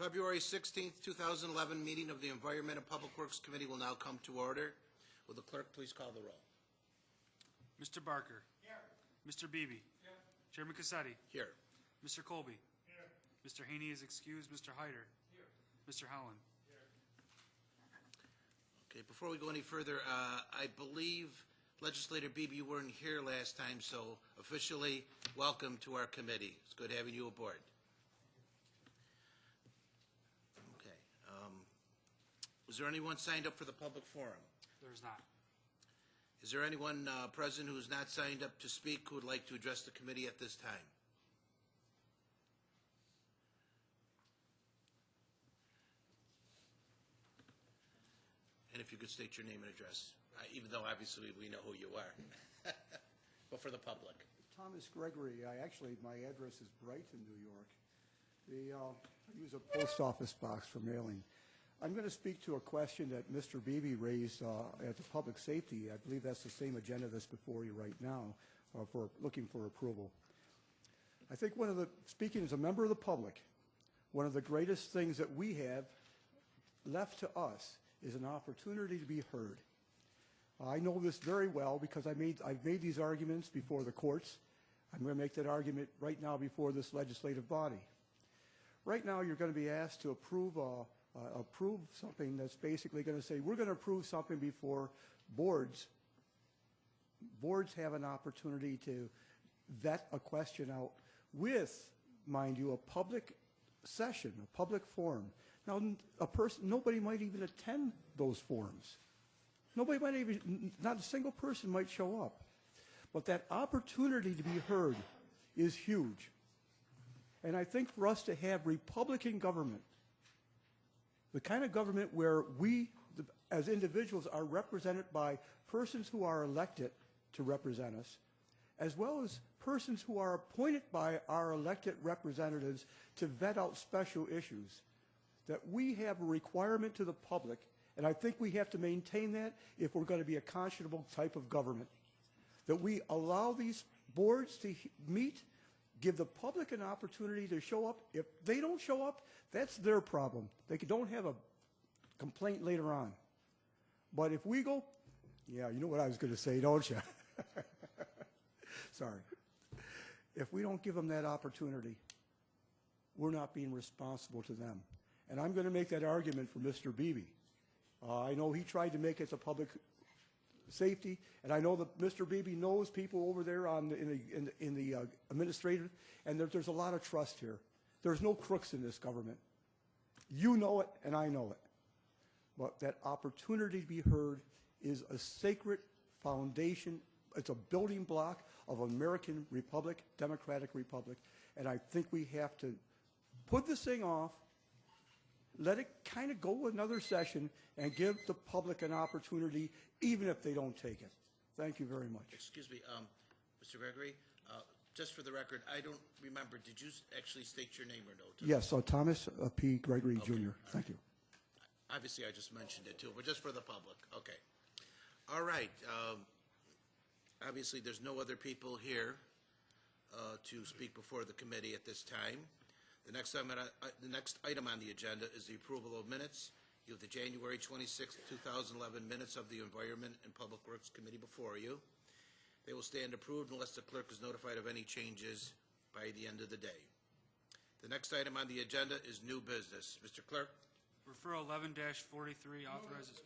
February 16th, 2011 meeting of the Environment and Public Works Committee will now come to order. Will the clerk please call the roll? Mr. Barker. Here. Mr. Beebe. Here. Chairman Cassetti. Here. Mr. Colby. Here. Mr. Haney is excused. Mr. Hyder. Here. Mr. Howland. Okay, before we go any further, I believe Legislator Beebe, you weren't here last time, so officially welcome to our committee. It's good having you aboard. Okay. Is there anyone signed up for the public forum? There's not. Is there anyone present who is not signed up to speak who would like to address the committee at this time? And if you could state your name and address, even though obviously we know who you are, but for the public. Thomas Gregory. My address is Brighton, New York. I use a post office box for mailing. I'm going to speak to a question that Mr. Beebe raised at the public safety. I believe that's the same agenda that's before you right now for looking for approval. I think speaking as a member of the public, one of the greatest things that we have left to us is an opportunity to be heard. I know this very well because I've made these arguments before the courts. I'm going to make that argument right now before this legislative body. Right now, you're going to be asked to approve something that's basically going to say we're going to approve something before boards. Boards have an opportunity to vet a question out with, mind you, a public session, a public forum. Now, nobody might even attend those forums. Not a single person might show up. But that opportunity to be heard is huge. And I think for us to have Republican government, the kind of government where we, as individuals, are represented by persons who are elected to represent us, as well as persons who are appointed by our elected representatives to vet out special issues, that we have a requirement to the public, and I think we have to maintain that if we're going to be a conscionable type of government, that we allow these boards to meet, give the public an opportunity to show up. If they don't show up, that's their problem. They don't have a complaint later on. But if we go, yeah, you know what I was going to say, don't you? Sorry. If we don't give them that opportunity, we're not being responsible to them. And I'm going to make that argument for Mr. Beebe. I know he tried to make it to public safety, and I know that Mr. Beebe knows people over there in the administrative, and there's a lot of trust here. There's no crooks in this government. You know it, and I know it. But that opportunity to be heard is a sacred foundation. It's a building block of American Republic, Democratic Republic, and I think we have to put this thing off, let it kind of go another session, and give the public an opportunity, even if they don't take it. Thank you very much. Excuse me, Mr. Gregory, just for the record, I don't remember, did you actually state your name or no? Yes, Thomas P. Gregory, Jr. Thank you. Obviously, I just mentioned it too, but just for the public. Okay. All right. Obviously, there's no other people here to speak before the committee at this time. The next item on the agenda is the approval of minutes. You have the January 26, 2011 minutes of the Environment and Public Works Committee before you. They will stand approved unless the clerk is notified of any changes by the end of the day. The next item on the agenda is new business. Mr. Clerk. Referral 11-43 authorizes.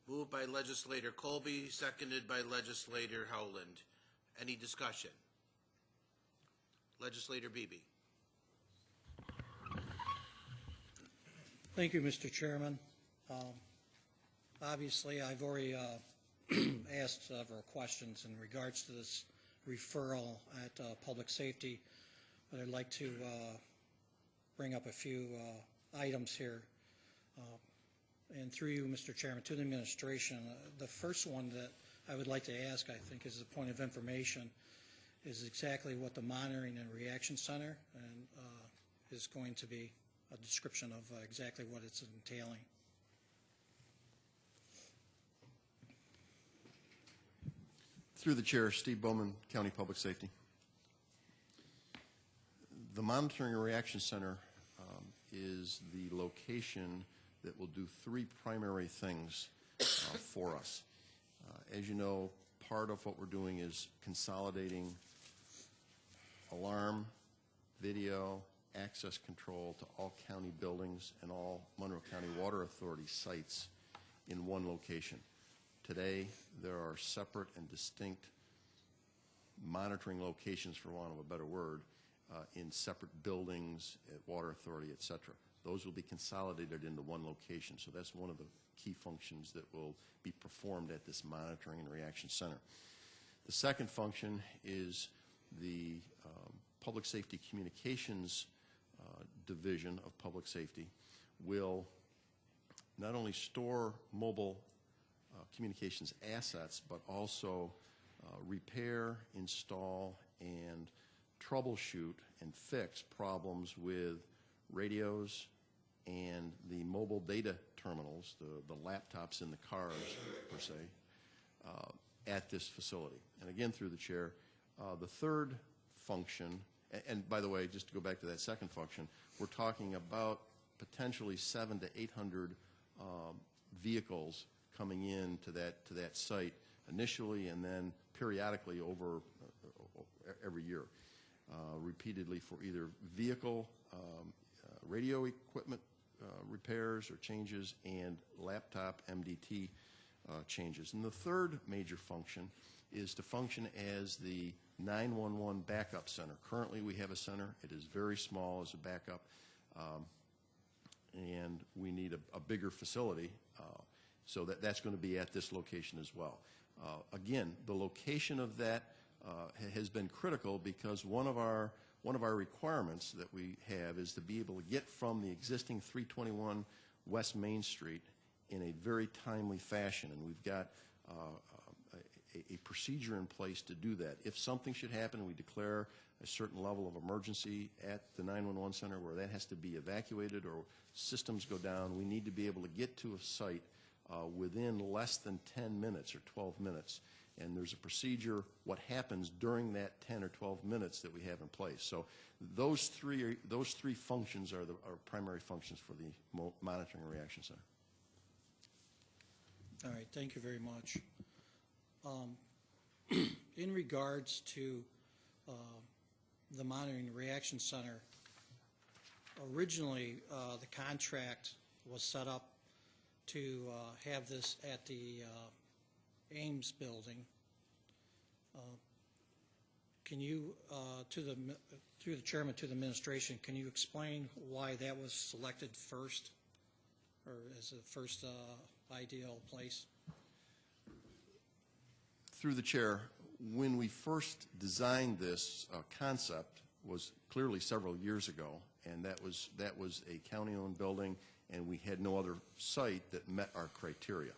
Moved by Legislator Colby, seconded by Legislator Howland. Any discussion? Legislator Beebe. Thank you, Mr. Chairman. Obviously, I've already asked several questions in regards to this referral at public safety, but I'd like to bring up a few items here. And through you, Mr. Chairman, to the administration, the first one that I would like to ask, I think, is a point of information, is exactly what the Monitoring and Reaction Center is going to be, a description of exactly what it's entailing. Through the chair, Steve Bowman, County Public Safety. The Monitoring and Reaction Center is the location that will do three primary things for us. As you know, part of what we're doing is consolidating alarm, video, access control to all county buildings and all Monroe County Water Authority sites in one location. Today, there are separate and distinct monitoring locations, for want of a better word, in separate buildings at Water Authority, et cetera. Those will be consolidated into one location. So that's one of the key functions that will be performed at this monitoring and reaction center. The second function is the Public Safety Communications Division of Public Safety will not only store mobile communications assets, but also repair, install, and troubleshoot and fix problems with radios and the mobile data terminals, the laptops in the cars, per se, at this facility. And again, through the chair, the third function, and by the way, just to go back to that second function, we're talking about potentially 700 to 800 vehicles coming in to that site initially and then periodically over every year, repeatedly for either vehicle radio equipment repairs or changes and laptop MDT changes. And the third major function is to function as the 911 backup center. Currently we have a center. It is very small as a backup, and we need a bigger facility, so that's going to be at this location as well. Again, the location of that has been critical because one of our requirements that we have is to be able to get from the existing 321 West Main Street in a very timely fashion, and we've got a procedure in place to do that. If something should happen, we declare a certain level of emergency at the 911 center where that has to be evacuated or systems go down. We need to be able to get to a site within less than 10 minutes or 12 minutes. And there's a procedure, what happens during that 10 or 12 minutes that we have in place. So those three functions are our primary functions for the monitoring and reaction center. All right, thank you very much. In regards to the Monitoring and Reaction Center, originally the contract was set up to have this at the Ames building. Can you, through the chairman to the administration, can you explain why that was selected first, or as the first ideal place? Through the chair, when we first designed this concept was clearly several years ago, and that was a county-owned building, and we had no other site that met our criteria.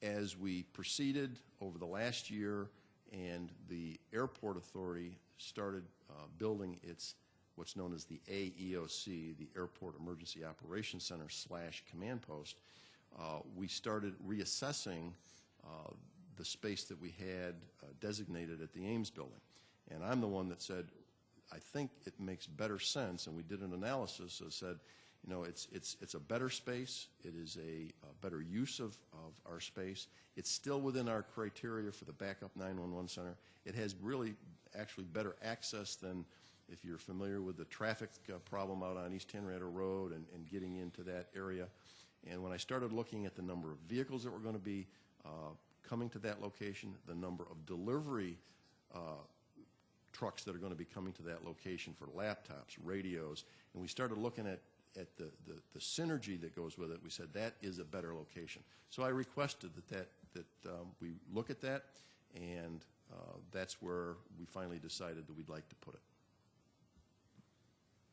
As we proceeded over the last year and the airport authority started building its what's known as the AEOC, the Airport Emergency Operations Center / command post, we started reassessing the space that we had designated at the Ames building. And I'm the one that said, I think it makes better sense, and we did an analysis that said, you know, it's a better space. It is a better use of our space. It's still within our criteria for the backup 911 center. It has really actually better access than if you're familiar with the traffic problem out on East Henrietta Road and getting into that area. And when I started looking at the number of vehicles that were going to be coming to that location, the number of delivery trucks that are going to be coming to that location for laptops, radios, and we started looking at the synergy that goes with it, we said that is a better location. So I requested that we look at that, and that's where we finally decided that we'd like to put it.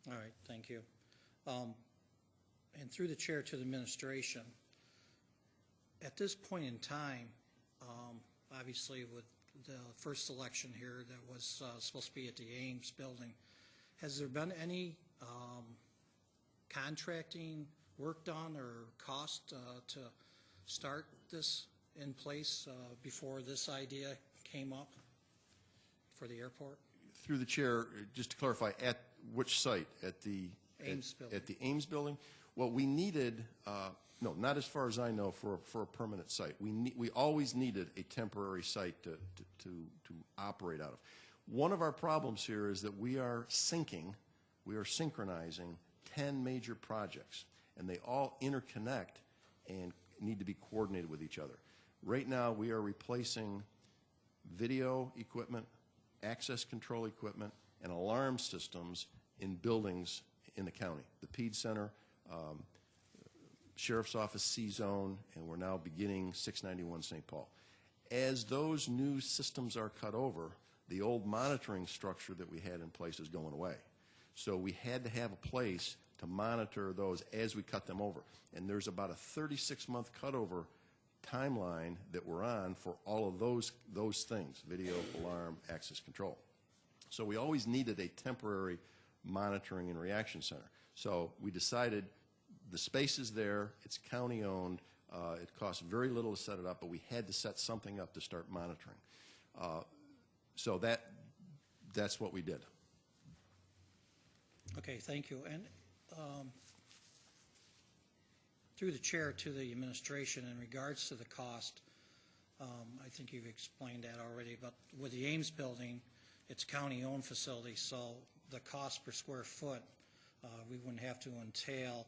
All right, thank you. And through the chair to the administration, at this point in time, obviously with the first selection here that was supposed to be at the Ames building, has there been any contracting work done or cost to start this in place before this idea came up for the airport? Through the chair, just to clarify, at which site? At the Ames building. At the Ames building? Well, we needed, no, not as far as I know, for a permanent site. We always needed a temporary site to operate out of. One of our problems here is that we are synchronizing 10 major projects, and they all interconnect and need to be coordinated with each other. Right now, we are replacing video equipment, access control equipment, and alarm systems in buildings in the county. The PED Center, Sheriff's Office C-Zone, and we're now beginning 691 St. Paul. As those new systems are cut over, the old monitoring structure that we had in place is going away. So we had to have a place to monitor those as we cut them over. And there's about a 36-month cutover timeline that we're on for all of those things, video, alarm, access control. So we always needed a temporary monitoring and reaction center. So we decided the space is there, it's county-owned, it costs very little to set it up, but we had to set something up to start monitoring. So that's what we did. Okay, thank you. And through the chair to the administration in regards to the cost, I think you've explained that already, but with the Ames building, it's county-owned facility, so the cost per square foot, we wouldn't have to entail,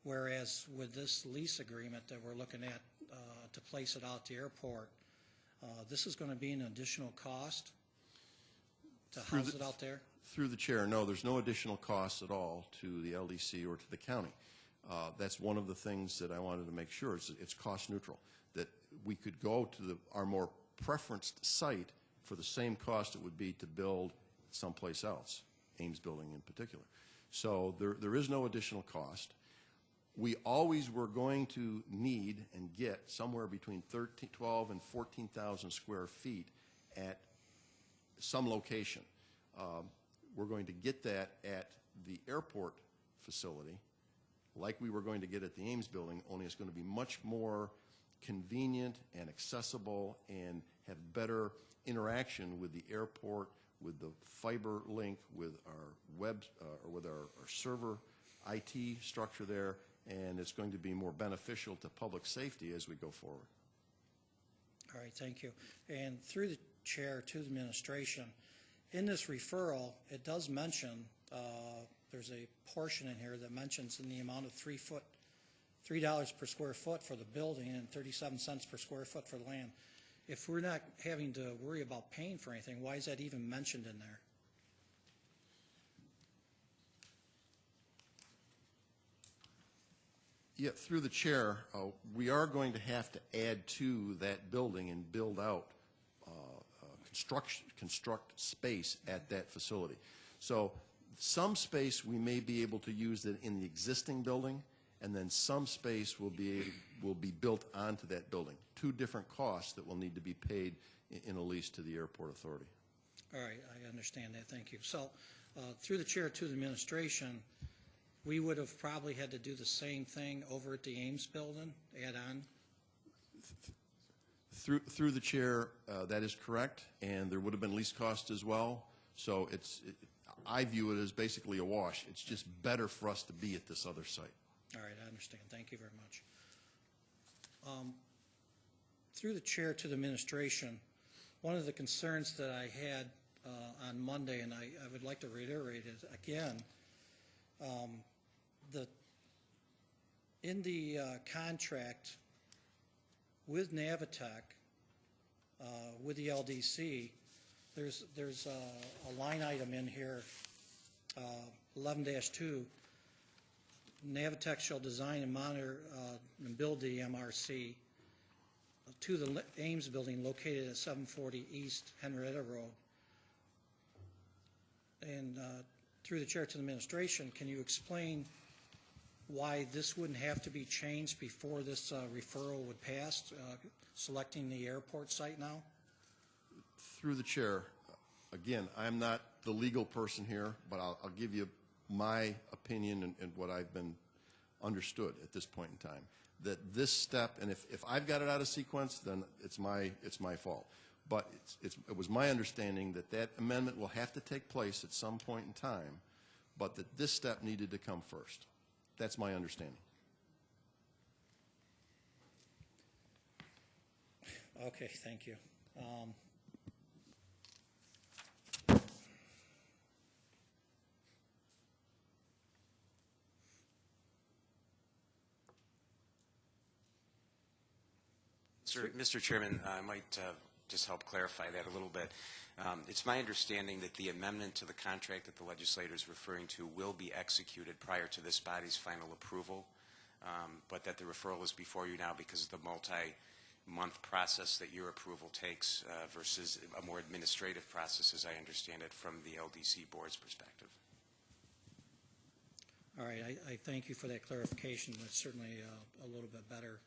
whereas with this lease agreement that we're looking at to place it out at the airport, this is going to be an additional cost to house it out there? Through the chair, no, there's no additional costs at all to the LDC or to the county. That's one of the things that I wanted to make sure. It's cost neutral, that we could go to our more preferenced site for the same cost it would be to build someplace else, Ames building in particular. So there is no additional cost. We always were going to need and get somewhere between 12 and 14,000 square feet at some location. We're going to get that at the airport facility like we were going to get at the Ames building, only it's going to be much more convenient and accessible and have better interaction with the airport, with the fiber link, with our web, or with our server IT structure there, and it's going to be more beneficial to public safety as we go forward. All right, thank you. And through the chair to the administration, in this referral, it does mention, there's a portion in here that mentions in the amount of $3 per square foot for the building and 37 cents per square foot for the land. If we're not having to worry about paying for anything, why is that even mentioned in there? Yeah, through the chair, we are going to have to add to that building and build out, construct space at that facility. So some space we may be able to use that in the existing building, and then some space will be built onto that building. Two different costs that will need to be paid in a lease to the airport authority. All right, I understand that, thank you. So through the chair to the administration, we would have probably had to do the same thing over at the Ames building, add on? Through the chair, that is correct, and there would have been lease costs as well. So I view it as basically a wash. It's just better for us to be at this other site. All right, I understand. Thank you very much. Through the chair to the administration, one of the concerns that I had on Monday, and I would like to reiterate it again, in the contract with Navitec, with the LDC, there's a line item in here, 11-2. Navitec shall design and monitor and build the MRC to the Ames building located at 740 East Henrietta Road. And through the chair to the administration, can you explain why this wouldn't have to be changed before this referral would pass, selecting the airport site now? Through the chair, again, I'm not the legal person here, but I'll give you my opinion and what I've been understood at this point in time. That this step, and if I've got it out of sequence, then it's my fault. But it was my understanding that that amendment will have to take place at some point in time, but that this step needed to come first. That's my understanding. Okay, thank you. Mr. Chairman, I might just help clarify that a little bit. It's my understanding that the amendment to the contract that the legislator is referring to will be executed prior to this body's final approval, but that the referral is before you now because of the multi-month process that your approval takes versus a more administrative process, as I understand it, from the LDC board's perspective. All right, I thank you for that clarification. That's certainly a little bit better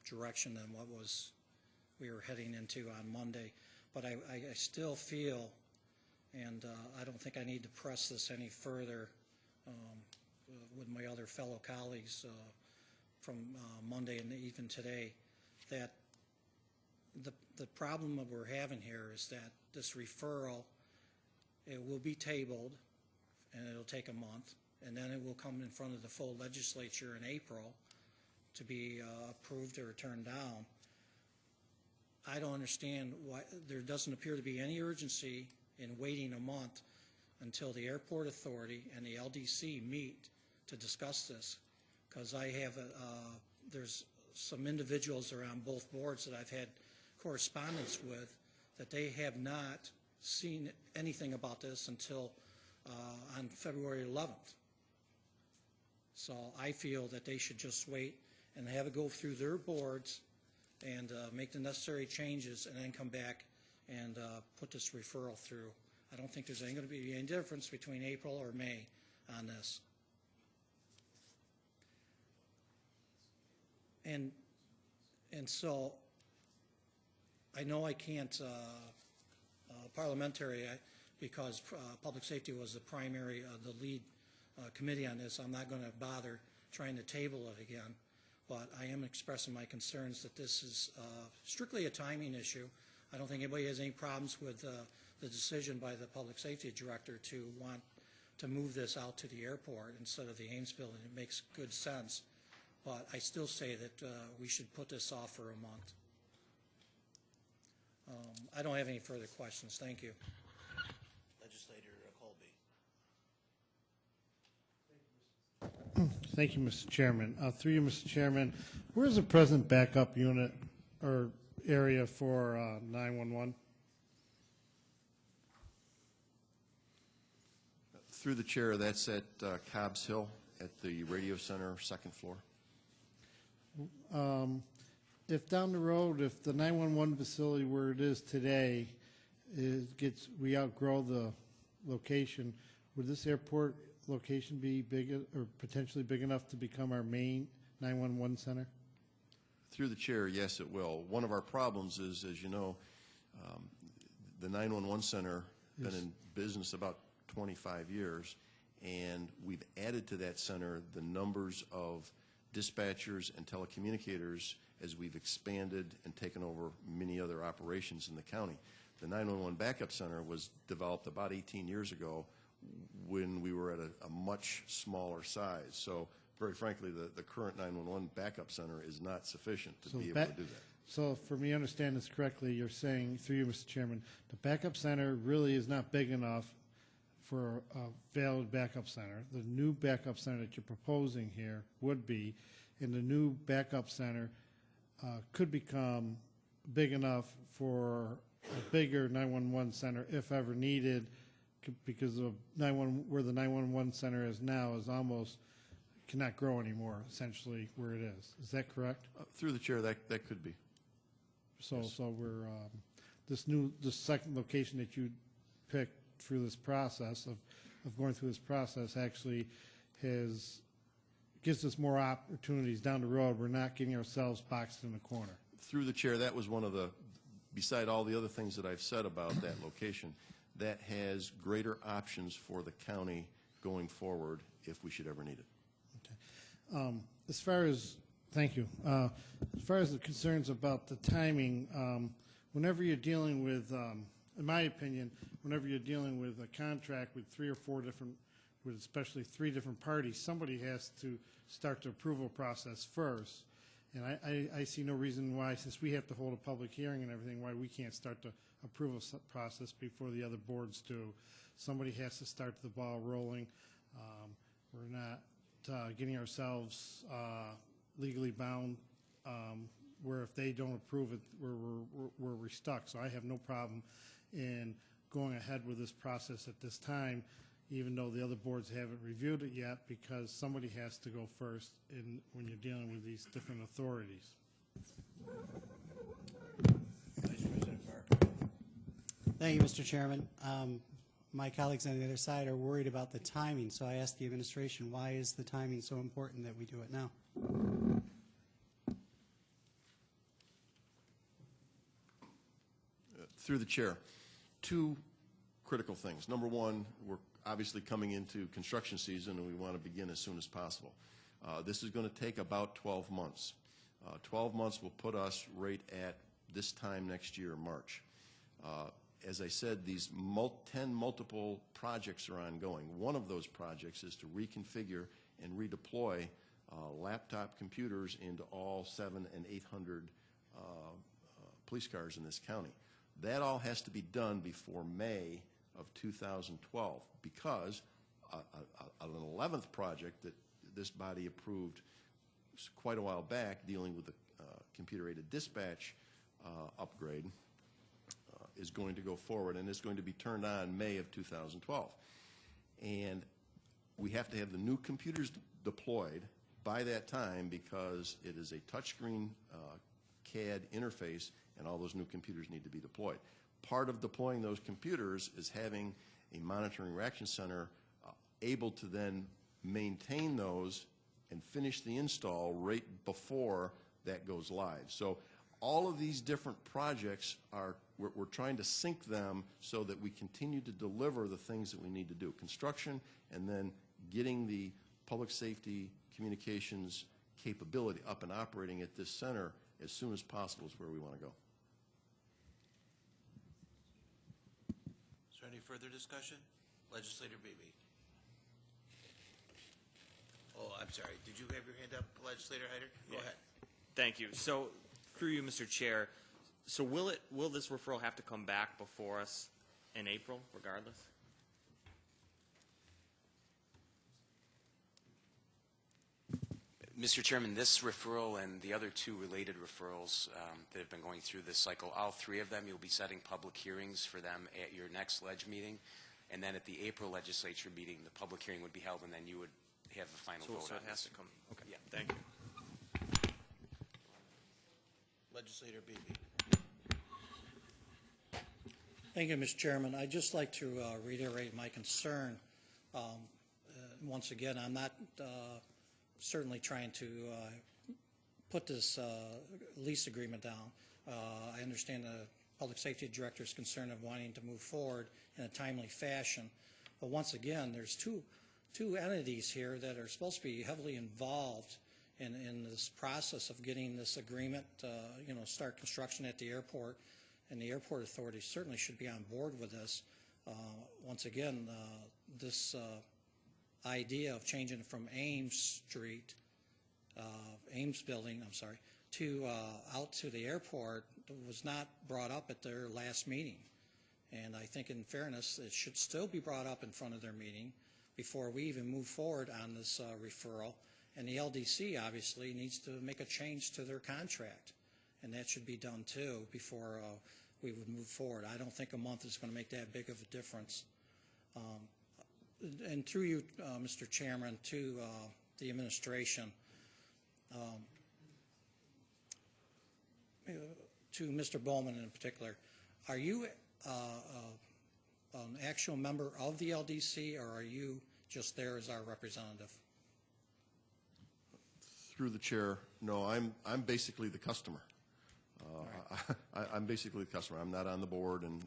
direction than what we were heading into on Monday. But I still feel, and I don't think I need to press this any further with my other fellow colleagues from Monday and even today, that the problem that we're having here is that this referral, it will be tabled, and it'll take a month, and then it will come in front of the full legislature in April to be approved or turned down. I don't understand why there doesn't appear to be any urgency in waiting a month until the airport authority and the LDC meet to discuss this, because I have there's some individuals around both boards that I've had correspondence with that they have not seen anything about this until on February 11th. So I feel that they should just wait and have it go through their boards and make the necessary changes and then come back and put this referral through. I don't think there's going to be any difference between April or May on this. And so I know I can't parliamentary because public safety was the primary, the lead committee on this. I'm not going to bother trying to table it again. But I am expressing my concerns that this is strictly a timing issue. I don't think anybody has any problems with the decision by the public safety director to want to move this out to the airport instead of the Ames building. It makes good sense. But I still say that we should put this off for a month. I don't have any further questions. Thank you. Legislator Colby. Thank you, Mr. Chairman. Through you, Mr. Chairman, where's the present backup unit or area for 911? Through the chair, that's at Cobb's Hill at the radio center, second floor. If down the road, if the 911 facility where it is today we outgrow the location, would this airport location be big or potentially big enough to become our main 911 center? Through the chair, yes, it will. One of our problems is, as you know, the 911 center has been in business about 25 years, and we've added to that center the numbers of dispatchers and telecommunicators as we've expanded and taken over many other operations in the county. The 911 backup center was developed about 18 years ago when we were at a much smaller size. So very frankly, the current 911 backup center is not sufficient to be able to do that. So for me to understand this correctly, you're saying, through you, Mr. Chairman, the backup center really is not big enough for a valid backup center. The new backup center that you're proposing here would be, and the new backup center could become big enough for a bigger 911 center if ever needed, because of where the 911 center is now is almost cannot grow anymore, essentially, where it is. Is that correct? Through the chair, that could be. So, yes. So we're this second location that you picked through this process of going through this process actually gives us more opportunities down the road. We're not getting ourselves boxed in a corner. Through the chair, that was one of the, beside all the other things that I've said about that location, that has greater options for the county going forward if we should ever need it. Okay. Thank you. As far as the concerns about the timing, whenever you're dealing with, in my opinion, whenever you're dealing with a contract with 3 or 4 different, with especially 3 different parties, somebody has to start the approval process first. And I see no reason why, since we have to hold a public hearing and everything, why we can't start the approval process before the other boards do. Somebody has to start the ball rolling. We're not getting ourselves legally bound, where if they don't approve it, we're stuck. So I have no problem in going ahead with this process at this time, even though the other boards haven't reviewed it yet, because somebody has to go first when you're dealing with these different authorities. Thank you, Mr. Chairman. My colleagues on the other side are worried about the timing, so I asked the administration, why is the timing so important that we do it now? Through the chair, 2 critical things. Number one, we're obviously coming into construction season, and we want to begin as soon as possible. This is going to take about 12 months. 12 months will put us right at this time next year, March. As I said, these 10 multiple projects are ongoing. One of those projects is to reconfigure and redeploy laptop computers into all 700 and 800 police cars in this county. That all has to be done before May of 2012, because an 11th project that this body approved quite a while back, dealing with the computer-aided dispatch upgrade, is going to go forward, and it's going to be turned on May of 2012. And we have to have the new computers deployed by that time, because it is a touchscreen CAD interface, and all those new computers need to be deployed. Part of deploying those computers is having a monitoring reaction center able to then maintain those and finish the install right before that goes live. So all of these different projects we're trying to sync them so that we continue to deliver the things that we need to do. Construction, and then getting the public safety communications capability up and operating at this center as soon as possible is where we want to go. Is there any further discussion? Legislator Beebe. Oh, I'm sorry. Did you have your hand up, Legislator Hyder? Go ahead. Thank you. So, through you, Mr. Chair, so will this referral have to come back before us in April, regardless? Mr. Chairman, this referral and the other 2 related referrals that have been going through this cycle, all 3 of them, you'll be setting public hearings for them at your next ledge meeting. And then at the April legislature meeting, the public hearing would be held, and then you would have the final vote So on it has this. to come. Okay. Yeah. Thank you. Legislator Beebe. Thank you, Mr. Chairman. I'd just like to reiterate my concern. Once again, I'm not certainly trying to put this lease agreement down. I understand the Public Safety Director's concern of wanting to move forward in a timely fashion. But once again, there's two entities here that are supposed to be heavily involved in this process of getting this agreement, start construction at the airport, and the airport authority certainly should be on board with this. Once again, this idea of changing it from Ames Building, to out to the airport was not brought up at their last meeting. And I think in fairness, it should still be brought up in front of their meeting before we even move forward on this referral. And the LDC obviously needs to make a change to their contract, and that should be done too before we would move forward. I don't think a month is going to make that big of a difference. And through you, Mr. Chairman, to the administration, to Mr. Bowman in particular, are you an actual member of the LDC, or are you just there as our representative? Through the chair, no, I'm basically the customer. I'm basically the customer. I'm not on the board and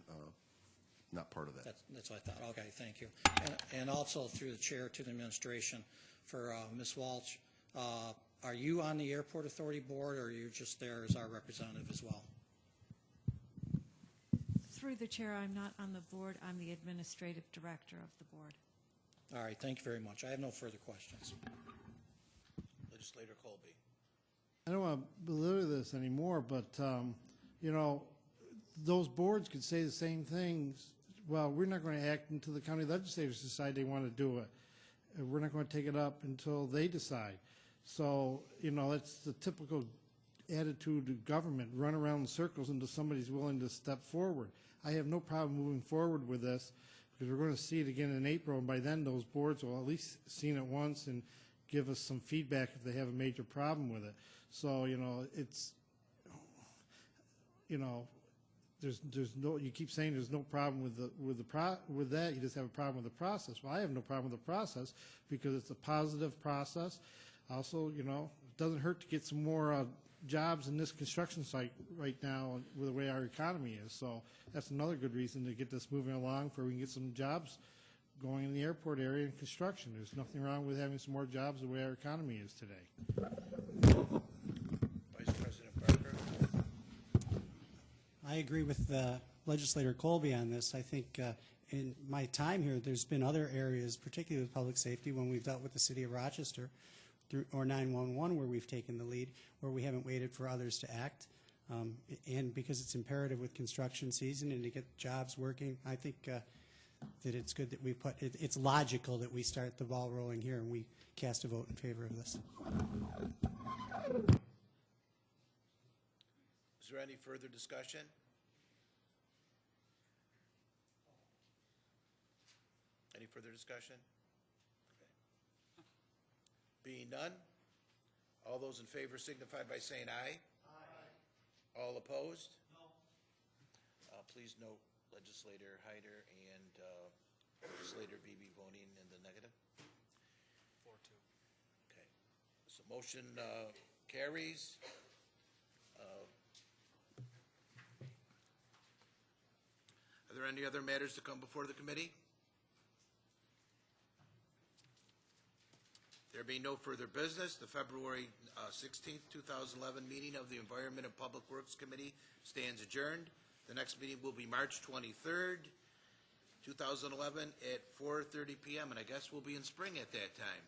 not part of that. That's what I thought. Okay, thank you. And also through the chair to the administration, for Ms. Walsh, are you on the Airport Authority Board, or are you just there as our representative as well? through the chair, I'm not on the board. I'm the administrative director of the board. All right, thank you very much. I have no further questions. Legislator Colby. I don't want to belittle this anymore, but, you know, those boards could say the same things. Well, we're not going to act until the county legislators decide they want to do it. We're not going to take it up until they decide. So, you know, that's the typical attitude of government, run around in circles until somebody's willing to step forward. I have no problem moving forward with this because we're going to see it again in April, and by then those boards will at least seen it once and give us some feedback if they have a major problem with it. So, you know, it's, you know, there's no, you keep saying there's no problem with that, you just have a problem with the process. Well, I have no problem with the process because it's a positive process. Also, you know, it doesn't hurt to get some more jobs in this construction site right now with the way our economy is. So that's another good reason to get this moving along, for we can get some jobs going in the airport area and construction. There's nothing wrong with having some more jobs the way our economy is today. Vice President Barker. I agree with Legislator Colby on this. I think in my time here, there's been other areas, particularly with public safety, when we've dealt with the city of Rochester or 911, where we've taken the lead, where we haven't waited for others to act. And because it's imperative with construction season and to get jobs working, I think that it's good that we it's logical that we start the ball rolling here and we cast a vote in favor of this. Is there any further discussion? Any further discussion? Okay. Being none, all those in favor signify by saying aye. Aye. All opposed? No. Please note Legislator Hyder and Legislator Beebe voting in the negative. 4-2. Okay. So motion carries. Are there any other matters to come before the committee? There being no further business, the February 16th, 2011 meeting of the Environment and Public Works Committee stands adjourned. The next meeting will be March 23rd, 2011 at 4:30 p.m., and I guess we'll be in spring at that time.